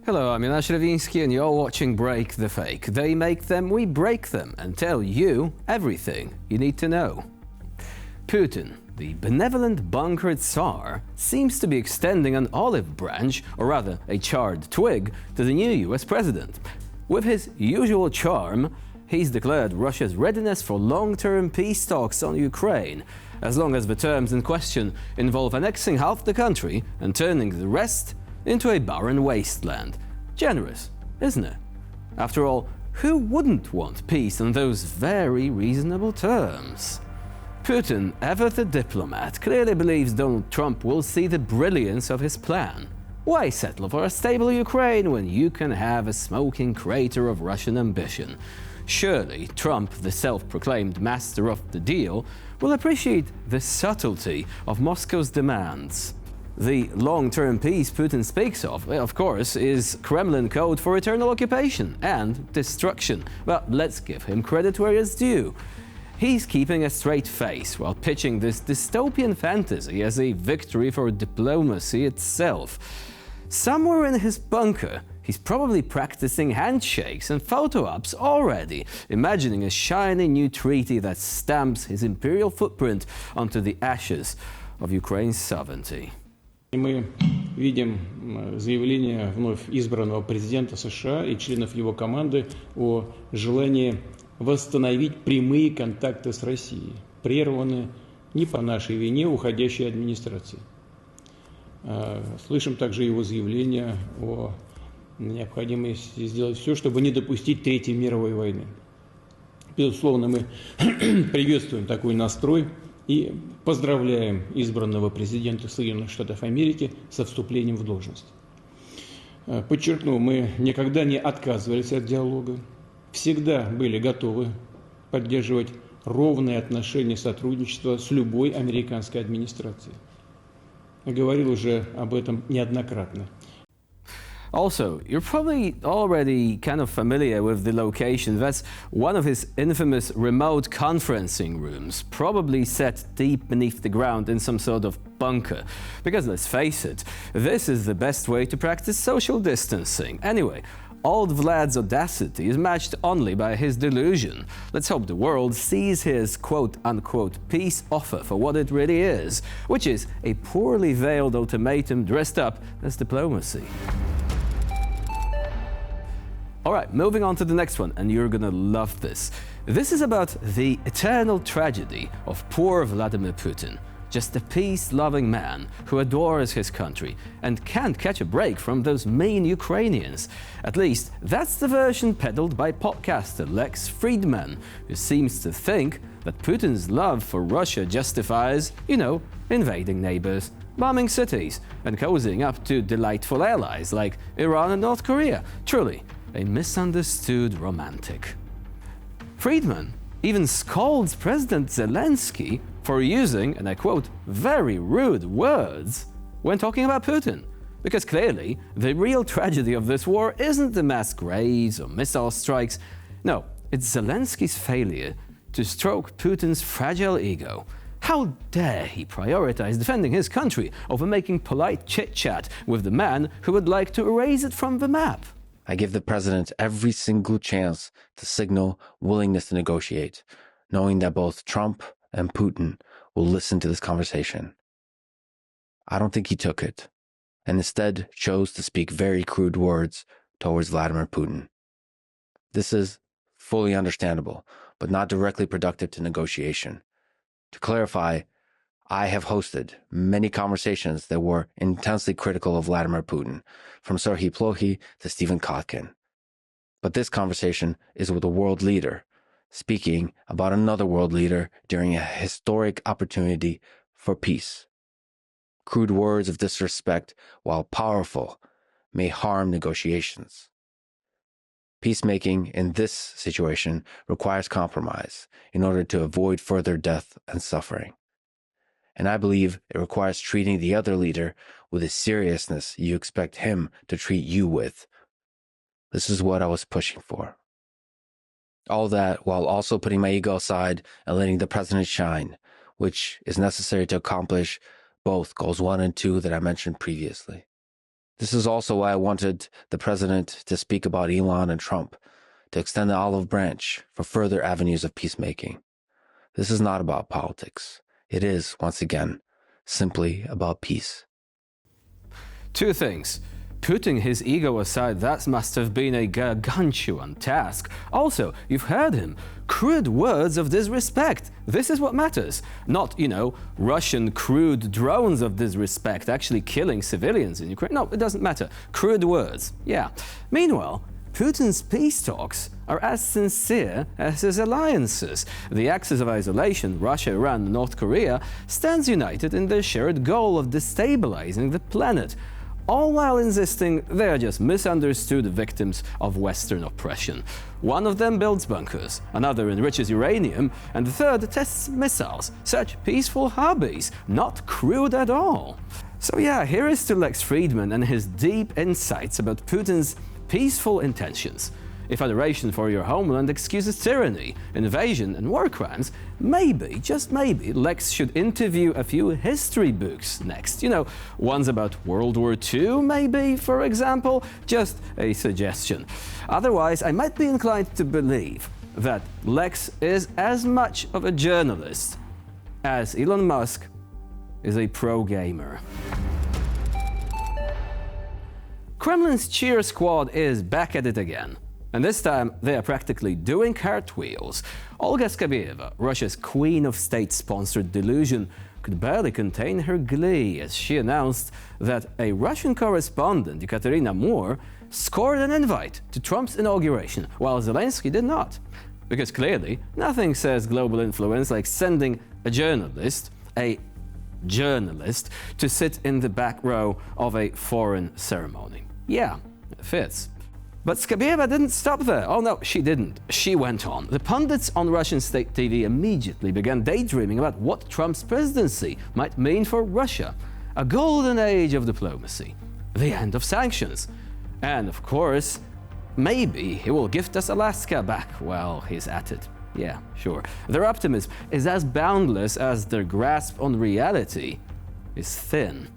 Hello, I'm Jan Shravinsky and you're watching Break the Fake. They make them, we break them, and tell you everything you need to know. Putin, the benevolent bunker Tsar, seems to be extending an olive branch, or rather a charred twig, to the new US president. With his usual charm, he's declared Russia's readiness for long-term peace talks on Ukraine, as long as the terms in question involve annexing half the country and turning the rest into a barren wasteland. Generous, isn't it? After all, who wouldn't want peace on those very reasonable terms? Putin, ever the diplomat, clearly believes Donald Trump will see the brilliance of his plan. Why settle for a stable Ukraine when you can have a smoking crater of Russian ambition? Surely Trump, the self-proclaimed master of the deal, will appreciate the subtlety of Moscow's demands. The long-term peace Putin speaks of course, is Kremlin code for eternal occupation and destruction. But let's give him credit where it's due. He's keeping a straight face while pitching this dystopian fantasy as a victory for diplomacy itself. Somewhere in his bunker, he's probably practicing handshakes and photo ops already, imagining a shiny new treaty that stamps his imperial footprint onto the ashes of Ukraine's sovereignty. Мы видим заявление вновь избранного президента США и членов его команды о желании восстановить прямые контакты с Россией, прерванные не по нашей вине уходящей администрации. Слышим также его заявление о необходимости сделать все, чтобы не допустить Третьей мировой войны. Безусловно, мы приветствуем такой настрой и поздравляем избранного президента Соединенных Штатов Америки со вступлением в должность. Подчеркну, мы никогда не отказывались от диалога, всегда были готовы поддерживать ровные отношения сотрудничества с любой американской администрацией. Говорил уже об этом неоднократно. Also, you're probably already kind of familiar with the location. That's one of his infamous remote conferencing rooms, probably set deep beneath the ground in some sort of bunker. Because let's face it, this is the best way to practice social distancing. Anyway, old Vlad's audacity is matched only by his delusion. Let's hope the world sees his quote-unquote peace offer for what it really is, which is a poorly veiled ultimatum dressed up as diplomacy. Alright, moving on to the next one, and you're gonna love this. This is about the eternal tragedy of poor Vladimir Putin. Just a peace-loving man who adores his country and can't catch a break from those mean Ukrainians. At least, that's the version peddled by podcaster Lex Fridman, who seems to think that Putin's love for Russia justifies, invading neighbors, bombing cities, and cozying up to delightful allies like Iran and North Korea. Truly, a misunderstood romantic. Friedman even scolds President Zelensky for using, and I quote, very rude words when talking about Putin. Because clearly, the real tragedy of this war isn't the mass graves or missile strikes. No, it's Zelensky's failure to stroke Putin's fragile ego. How dare he prioritize defending his country over making polite chit-chat with the man who would like to erase it from the map? I give the president every single chance to signal willingness to negotiate, knowing that both Trump and Putin will listen to this conversation. I don't think he took it, and instead chose to speak very crude words towards Vladimir Putin. This is fully understandable, but not directly productive to negotiation. To clarify, I have hosted many conversations that were intensely critical of Vladimir Putin, from Serhiy Plokhy to Stephen Kotkin. But this conversation is with a world leader, speaking about another world leader during a historic opportunity for peace. Crude words of disrespect, while powerful, may harm negotiations. Peacemaking in this situation requires compromise in order to avoid further death and suffering. And I believe it requires treating the other leader with the seriousness you expect him to treat you with. This is what I was pushing for. All that while also putting my ego aside and letting the president shine, which is necessary to accomplish both goals 1 and 2 that I mentioned previously. This is also why I wanted the president to speak about Elon and Trump, to extend the olive branch for further avenues of peacemaking. This is not about politics. It is, once again, simply about peace. Two things. Putting his ego aside, that must have been a gargantuan task. Also, you've heard him. Crude words of disrespect. This is what matters. Not, Russian crude drones of disrespect actually killing civilians in Ukraine. No, it doesn't matter. Crude words. Yeah. Meanwhile, Putin's peace talks are as sincere as his alliances. The axis of isolation, Russia, Iran, and North Korea, stands united in their shared goal of destabilizing the planet, all while insisting they are just misunderstood victims of Western oppression. One of them builds bunkers, another enriches uranium, and the third tests missiles. Such peaceful hobbies, not crude at all. So yeah, here is to Lex Fridman and his deep insights about Putin's peaceful intentions. If adoration for your homeland excuses tyranny, invasion, and war crimes, maybe, just maybe, Lex should interview a few history books next. Ones about World War II, maybe, for example. Just a suggestion. Otherwise, I might be inclined to believe that Lex is as much of a journalist as Elon Musk is a pro-gamer. Kremlin's cheer squad is back at it again. And this time, they are practically doing cartwheels. Olga Skabeeva, Russia's queen of state-sponsored delusion, could barely contain her glee as she announced that a Russian correspondent, Ekaterina Moore, scored an invite to Trump's inauguration, while Zelensky did not. Because clearly, nothing says global influence like sending a journalist, to sit in the back row of a foreign ceremony. Yeah, it fits. But Skabeeva didn't stop there. Oh no, she didn't. She went on. The pundits on Russian state TV immediately began daydreaming about what Trump's presidency might mean for Russia. A golden age of diplomacy. The end of sanctions. And of course, maybe he will gift us Alaska back while he's at it. Yeah, sure. Their optimism is as boundless as their grasp on reality is thin.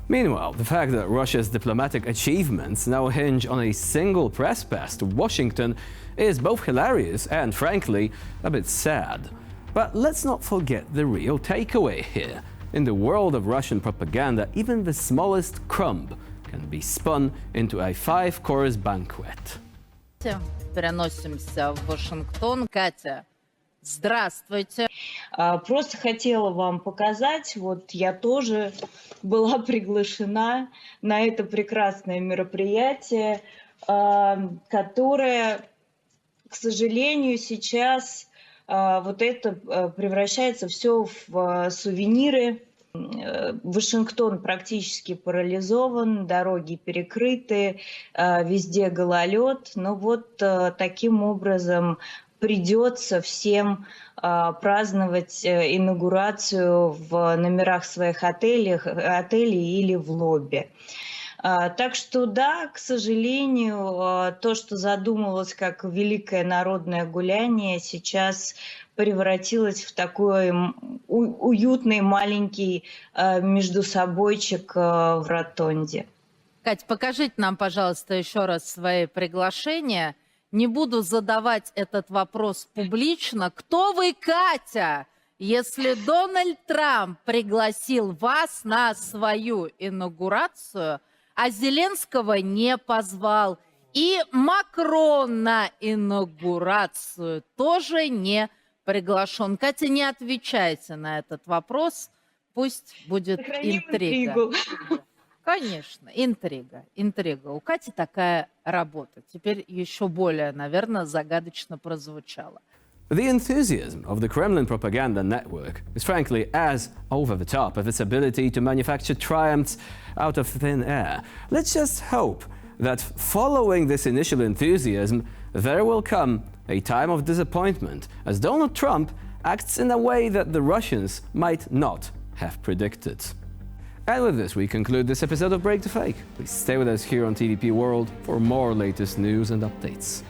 Meanwhile, the fact that Russia's diplomatic achievements now hinge on a single press pass to Washington is both hilarious and, frankly, a bit sad. But let's not forget the real takeaway here. In the world of Russian propaganda, even the smallest crumb can be spun into a 5-course banquet. Переносимся в Вашингтон. Катя, здравствуйте. Просто хотела вам показать, я тоже была приглашена на это прекрасное мероприятие, которое, к сожалению, сейчас это превращается все в сувениры. Вашингтон практически парализован, дороги перекрыты, везде гололед. Но таким образом придется всем праздновать инаугурацию в номерах своих отелей или в лобби. Так что да, к сожалению, то, что задумывалось как великое народное гуляние, сейчас превратилось в такой уютный маленький междусобойчик в ротонде. Кать, покажите нам, пожалуйста, еще раз свои приглашения. Не буду задавать этот вопрос публично. Кто вы, Катя, если Дональд Трамп пригласил вас на свою инаугурацию, а Зеленского не позвал, и Макрон на инаугурацию тоже не приглашен? Катя, не отвечайте на этот вопрос, пусть будет интрига. Конечно, интрига. У Кати такая работа. Теперь еще более, наверное, загадочно прозвучало. The enthusiasm of the Kremlin propaganda network is frankly as over the top of its ability to manufacture triumphs out of thin air. Let's just hope that following this initial enthusiasm, there will come a time of disappointment, as Donald Trump acts in a way that the Russians might not have predicted. And with this, we conclude this episode of Break the Fake. Please stay with us here on TVP World for more latest news and updates.